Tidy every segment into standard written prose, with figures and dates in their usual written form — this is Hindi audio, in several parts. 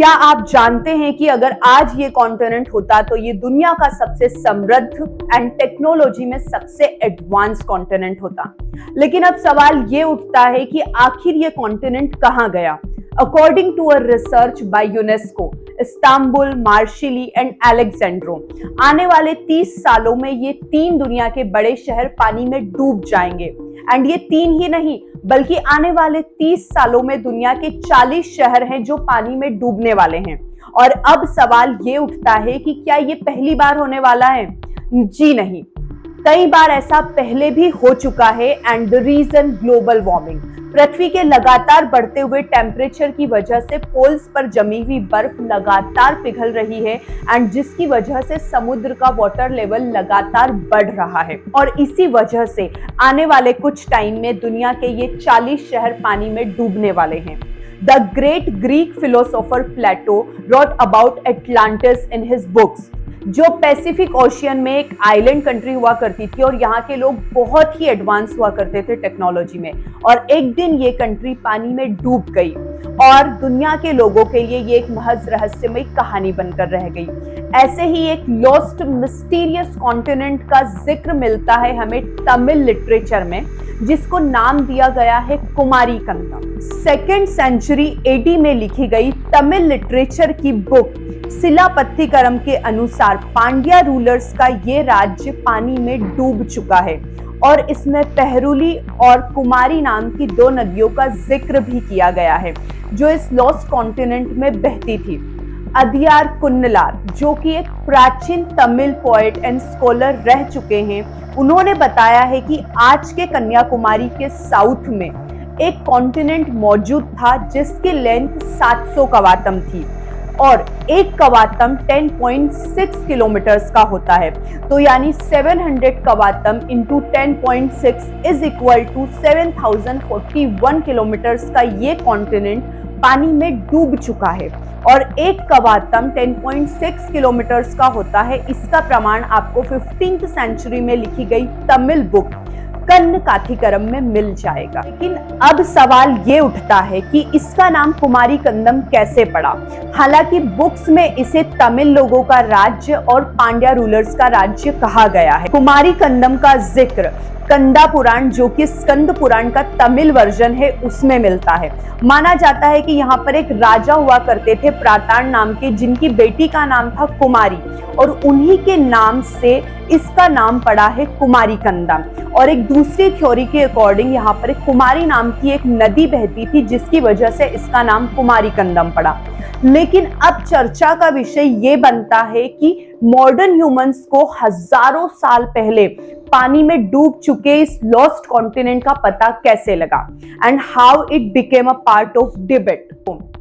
क्या आप जानते हैं कि अगर आज ये कॉन्टिनेंट होता तो ये दुनिया का सबसे समृद्ध एंड टेक्नोलॉजी में सबसे एडवांस कॉन्टिनेंट होता। लेकिन अब सवाल ये उठता है कि आखिर ये कॉन्टिनेंट कहाँ गया। According to a research by UNESCO, Istanbul, Marseille and Alexandria, आने वाले 30 सालों में ये 3 दुनिया के बड़े शहर पानी में डूब जाएंगे। एंड ये 3 ही नहीं, बल्कि आने वाले 30 सालों में दुनिया के 40 शहर हैं जो पानी में डूबने वाले हैं। और अब सवाल ये उठता है कि क्या ये पहली बार होने वाला है? जी नहीं, कई बार ऐसा पहले भी हो चुका है। And the reason global warming. पृथ्वी के लगातार बढ़ते हुए टेम्परेचर की वजह से पोल्स पर जमी हुई बर्फ लगातार पिघल रही है एंड जिसकी वजह से समुद्र का वाटर लेवल लगातार बढ़ रहा है। और इसी वजह से आने वाले कुछ टाइम में दुनिया के ये 40 शहर पानी में डूबने वाले हैं। The great Greek philosopher Plato wrote about Atlantis in his books, जो पैसिफिक ओशियन में एक आइलैंड कंट्री हुआ करती थी और यहाँ के लोग बहुत ही एडवांस हुआ करते थे टेक्नोलॉजी में। और एक दिन ये कंट्री पानी में डूब गई और दुनिया के लोगों के लिए ये एक महज रहस्यमय कहानी बनकर रह गई। ऐसे ही एक लॉस्ट मिस्टीरियस कॉन्टिनेंट का जिक्र मिलता है हमें तमिल लिटरेचर में, जिसको नाम दिया गया है कुमारी कंदम। 2nd सेंचुरी AD में लिखी गई तमिल लिटरेचर की बुक सिलापत्तिकरम के अनुसार पांड्या रूलर्स का ये राज्य पानी में डूब चुका है और इसमें पहरुली और कुमारी नाम की 2 नदियों का जिक्र भी किया गया है जो इस लॉस्ट कॉन्टिनेंट में बहती थी। अदियार कुन्नलार, जो कि एक प्राचीन तमिल पोएट एंड स्कॉलर रह चुके हैं, उन्होंने बताया है कि आज के कन्याकुमारी के साउथ में एक कॉन्टिनेंट मौजूद था जिसकी लेंथ 700 कवातम थी और एक कवातम 10.6 किलोमीटर्स का होता है। तो यानी 700 कवातम into 10.6 is equal to 7041 kilometres का ये कॉन्टिनेंट पानी में डूब चुका है। और एक कवातम 10.6 किलोमीटर्स का होता है। इसका प्रमाण आपको 15th सेंचुरी में लिखी गई तमिल बुक कन्न काथिकरम में मिल जाएगा। लेकिन अब सवाल ये उठता है कि इसका नाम कुमारी कंदम कैसे पड़ा। हालांकि बुक्स में इसे तमिल लोगों का राज्य और पांड्या रूलर्स का राज्य कहा गया है। कुमारी कंदम का जिक्र कंदा पुराण, जो कि स्कंद पुराण का तमिल वर्जन है, उसमें मिलता है। माना जाता है कि यहाँ पर एक राजा हुआ करते थे प्रातान नाम के, जिनकी बेटी का नाम था कुमारी और उन्हीं के नाम से इसका नाम पड़ा है कुमारी कंदम। और एक दूसरी थ्योरी के अकॉर्डिंग यहाँ पर एक कुमारी नाम की एक नदी बहती थी जिसकी वजह से इसका नाम कुमारी कंदम पड़ा। लेकिन अब चर्चा का विषय ये बनता है कि मॉडर्न ह्यूमंस को हजारों साल पहले पानी में डूब चुके इस लॉस्ट कॉन्टिनेंट का पता कैसे लगा and how it became a part of debate.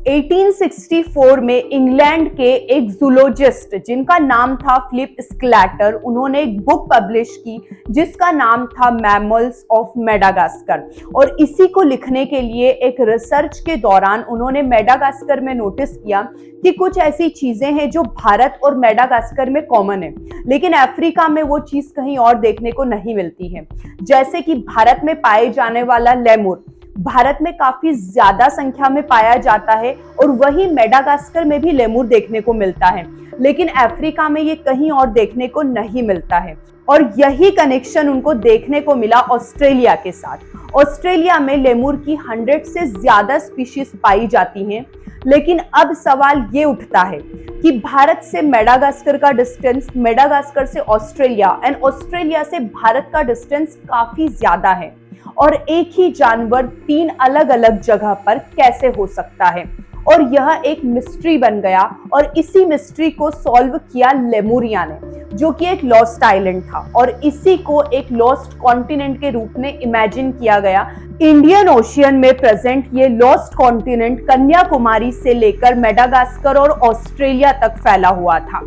1864 में इंग्लैंड के एक जूलॉजिस्ट जिनका नाम था फिलिप स्क्लैटर, उन्होंने एक बुक पब्लिश की जिसका नाम था मैमल्स ऑफ मेडागास्कर। और इसी को लिखने के लिए एक रिसर्च के दौरान उन्होंने मेडागास्कर में नोटिस किया कि कुछ ऐसी चीजें हैं जो भारत और मेडागास्कर में कॉमन है, लेकिन अफ्रीका में वो चीज कहीं और देखने को नहीं मिलती है। जैसे कि भारत में पाए जाने वाला लेमुर भारत में काफी ज्यादा संख्या में पाया जाता है और वही मेडागास्कर में भी लेमुर देखने को मिलता है, लेकिन अफ्रीका में ये कहीं और देखने को नहीं मिलता है। और यही कनेक्शन उनको देखने को मिला ऑस्ट्रेलिया के साथ। ऑस्ट्रेलिया में लेमुर की 100 से ज्यादा स्पीशीज पाई जाती हैं। लेकिन अब सवाल ये उठता है कि भारत से मेडागास्कर का डिस्टेंस, मेडागास्कर से ऑस्ट्रेलिया एंड ऑस्ट्रेलिया से भारत का डिस्टेंस काफी ज्यादा है और एक ही जानवर 3 अलग अलग जगह पर कैसे हो सकता है। और यह एक मिस्ट्री बन गया और इसी मिस्ट्री को सॉल्व किया लेमुरिया ने, जो कि एक लॉस्ट आइलैंड था और इसी को एक लॉस्ट कॉन्टिनेंट के रूप में इमेजिन किया गया। इंडियन ओशियन में प्रेजेंट ये लॉस्ट कॉन्टिनेंट कन्याकुमारी से लेकर मेडागास्कर और ऑस्ट्रेलिया तक फैला हुआ था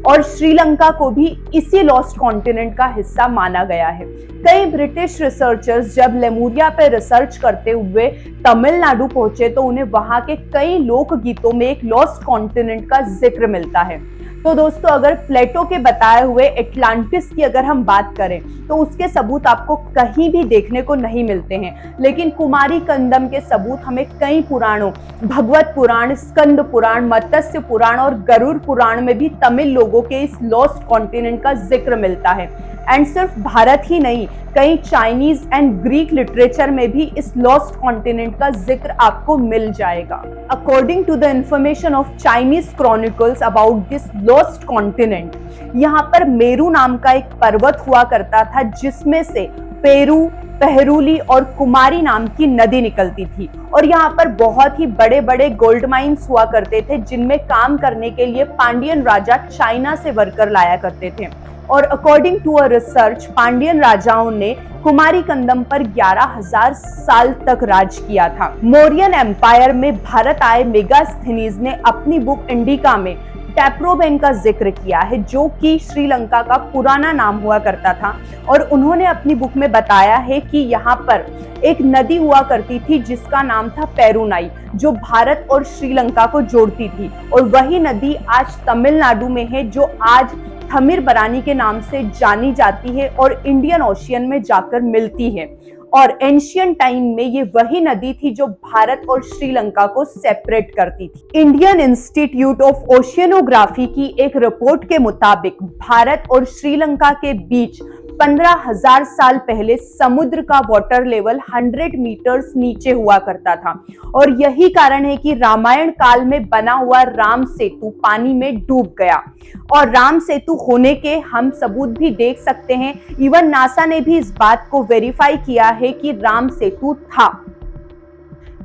और श्रीलंका को भी इसी लॉस्ट कॉन्टिनेंट का हिस्सा माना गया है। कई ब्रिटिश रिसर्चर्स जब लेमुरिया पे रिसर्च करते हुए तमिलनाडु पहुंचे तो उन्हें वहां के कई लोकगीतों में एक लॉस्ट कॉन्टिनेंट का जिक्र मिलता है। तो दोस्तों, अगर प्लेटो के बताए हुए एटलांटिस की अगर हम बात करें तो उसके सबूत आपको कहीं भी देखने को नहीं मिलते हैं, लेकिन कुमारी कंदम के सबूत हमें कई पुराणों, भगवत पुराण, स्कंद पुराण, मत्स्य पुराण और गरुड़ पुराण में भी तमिल लोगों के इस लॉस्ट कॉन्टिनेंट का जिक्र मिलता है। एंड सिर्फ भारत ही नहीं, कई चाइनीज एंड ग्रीक लिटरेचर में भी इस लॉस्ट कॉन्टिनेंट का जिक्र आपको मिल जाएगा। According to the information of Chinese chronicles about this lost continent, यहाँ पर मेरू नाम का एक पर्वत हुआ करता था जिसमें से पेरू, पहरुली और कुमारी नाम की नदी निकलती थी और यहाँ पर बहुत ही बड़े बड़े गोल्ड माइंस हुआ करते थे जिनमें काम करने के लिए पांडियन राजा चाइना से वर्कर लाया करते थे। और according to a research, Pandian राजाओं ने कुमारी कंदम पर 11,000 साल तक राज किया था। मौर्यन एम्पायर में भारत आए मेगास्थनीज ने अपनी बुक इंडिका में टैप्रोबेन का जिक्र किया है, जो कि श्रीलंका का पुराना नाम हुआ करता था। और उन्होंने अपनी बुक में बताया है कि यहाँ पर एक नदी हुआ करती थी जिसका नाम था पेरुनाई, जो भारत और श्रीलंका को जोड़ती थी। और वही नदी आज तमिलनाडु में है, जो आज थमिरबरानी के नाम से जानी जाती है और इंडियन ओशियन में जाकर मिलती है। और एंशियंट टाइम में ये वही नदी थी जो भारत और श्रीलंका को सेपरेट करती थी। इंडियन इंस्टीट्यूट ऑफ ओशियनोग्राफी की एक रिपोर्ट के मुताबिक भारत और श्रीलंका के बीच 15,000 साल पहले समुद्र का वाटर लेवल 100 मीटर्स नीचे हुआ करता था। और यही कारण है कि रामायण काल में बना हुआ राम सेतु पानी में डूब गया। और राम सेतु होने के हम सबूत भी देख सकते हैं। इवन नासा ने भी इस बात को वेरीफाई किया है कि राम सेतु था।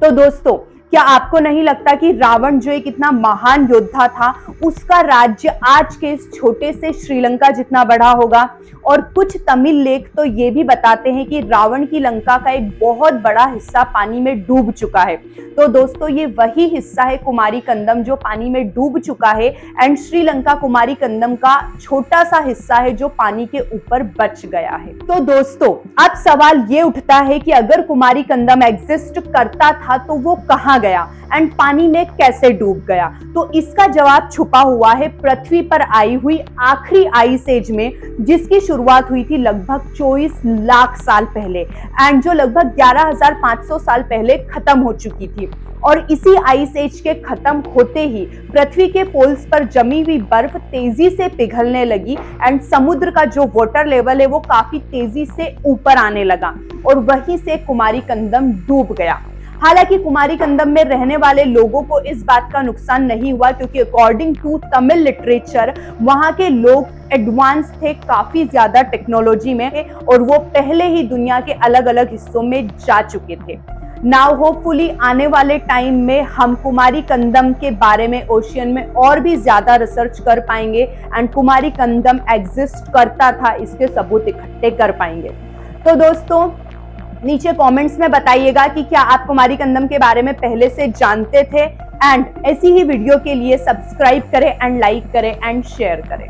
तो दोस्तों, क्या आपको नहीं लगता कि रावण जो एक इतना महान योद्धा था, उसका राज्य आज के इस छोटे से श्रीलंका जितना बड़ा होगा? और कुछ तमिल लेख तो ये भी बताते हैं कि रावण की लंका का एक बहुत बड़ा हिस्सा पानी में डूब चुका है। तो दोस्तों, ये वही हिस्सा है कुमारी कंदम जो पानी में डूब चुका है। एंड श्रीलंका कुमारी कंदम का छोटा सा हिस्सा है जो पानी के ऊपर बच गया है। तो दोस्तों, अब सवाल ये उठता है कि अगर कुमारी कंदम एग्जिस्ट करता था तो वो कहाँ गया एंड पानी में कैसे डूब गया? तो इसका जवाब छुपा हुआ है पृथ्वी पर आई हुई आखिरी आइस एज में, जिसकी शुरुआत हुई थी लगभग 24 लाख साल पहले एंड जो लगभग 11,500 साल पहले खत्म हो चुकी थी। और इसी आइस एज के खत्म होते ही पृथ्वी के पोल्स पर जमी हुई बर्फ तेजी से पिघलने लगी एंड समुद्र का जो वाटर लेवल है वो काफी तेजी से ऊपर आने लगा और वहीं से कुमारी कंदम डूब गया। हालांकि कुमारी कंदम में रहने वाले लोगों को इस बात का नुकसान नहीं हुआ, क्योंकि अकॉर्डिंग टू तमिल लिटरेचर वहां के लोग एडवांस थे काफी ज्यादा टेक्नोलॉजी में और वो पहले ही दुनिया के अलग अलग हिस्सों में जा चुके थे। नाउ होपफुली आने वाले टाइम में हम कुमारी कंदम के बारे में ओशियन में और भी ज्यादा रिसर्च कर पाएंगे एंड कुमारी कंदम एग्जिस्ट करता था इसके सबूत इकट्ठे कर पाएंगे। तो दोस्तों, नीचे कमेंट्स में बताइएगा कि क्या आप कुमारी कंदम के बारे में पहले से जानते थे। एंड ऐसी ही वीडियो के लिए सब्सक्राइब करें एंड लाइक करें एंड शेयर करें।